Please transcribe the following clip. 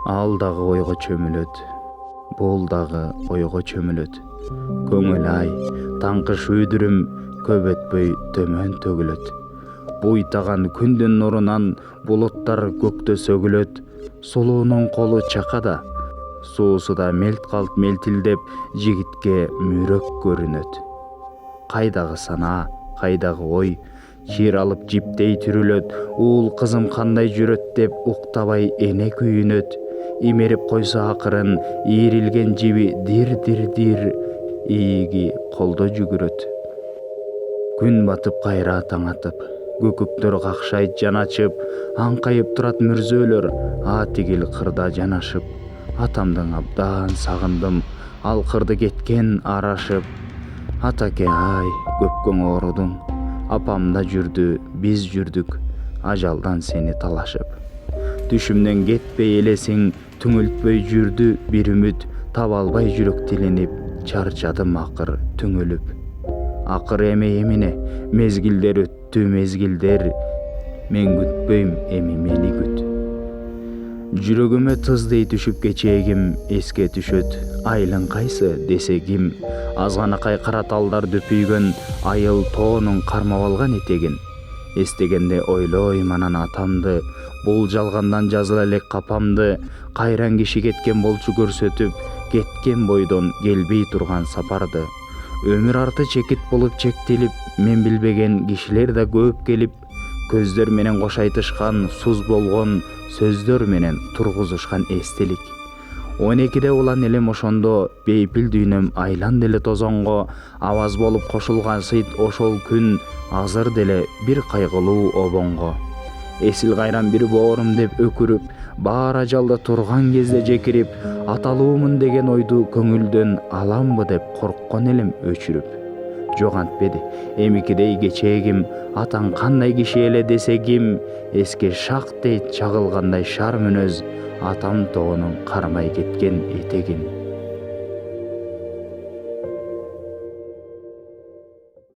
Ал дагы ойго чөмүлөт, бул дагы ойго чөмүлөт. Көңүл ай, таңкы шүйдүрүм көп өтпөй төмөн төгүлөт. Буйтаган күндүн нурунан булуттар көктө сөгүлөт. Сулуунун колу чакада, суусуда мелт мелтилдеп жигитке мүрөк көрүнөт. Кайдагы санаа, кайдагы ой, чир алып жиптей түрүлөт. Уул кызым кандай жүрөт деп уктабай эне күйүнөт. Имерип койсо акырын ийрилген жиби дир, ийиги колдо жүгүрөт. Күн батып кайра таң атып, көкөктөр какшайт жан ачып, аңкайып турат мүрзөлөр тигил кырда жанашып. Атамдын абдан сагындым, ал кырды кеткен арашып. Атаке ай, көпкөң оорудуң, апам да жүрдү, биз жүрдүк, ажалдан сени талашып. Түшүмдөн кетпей элесиң, түңүлтпөй жүрдү бир үмүт, таба албай жүрөк тилинип, чарчадым акыр түңүлүп. Акыр эмне, мезгилдер өттү, мезгилдер, мен күтпөйм, эми мени күт. Жүрөгүмө тыздей түшүп кечээгим эске түшөт. Айылың кайсы десе ким, азганакай кара талдар дөпүйгөн, айыл тоонун кармап алган этегин. Эстегенде ойлойм анан атамды, бул жалгандан жазыла элек капамды. Кайран киши кеткен болчу көрсөтүп, кеткен бойдон келбей турган сапарды. Өмүр арты чекит болуп чектелип, мен билбеген кишилер да көп келип, көздөр менен кош айтышкан, суз болгон сөздөр менен тургузушкан эстелик. 12-де улан элем ошондо, бейпил дүйнөм айланды эле тозонго. Аваз болуп кошулган сыйт ошол күн, азыр деле бир кайгылуу обонго. Эсил кайран бир боорум деп өкүрүп, баар ажалда турган кезде жекирип, аталуумун деген ойду көңүлдөн аламбы деп корккон элем өчүрүп. Жок антпеди, эмикидей кечээгим, атаң кандай киши эле десе ким, эске шактей чагылгандай шар мүнөз, атам тоонун кармай кеткен этегин.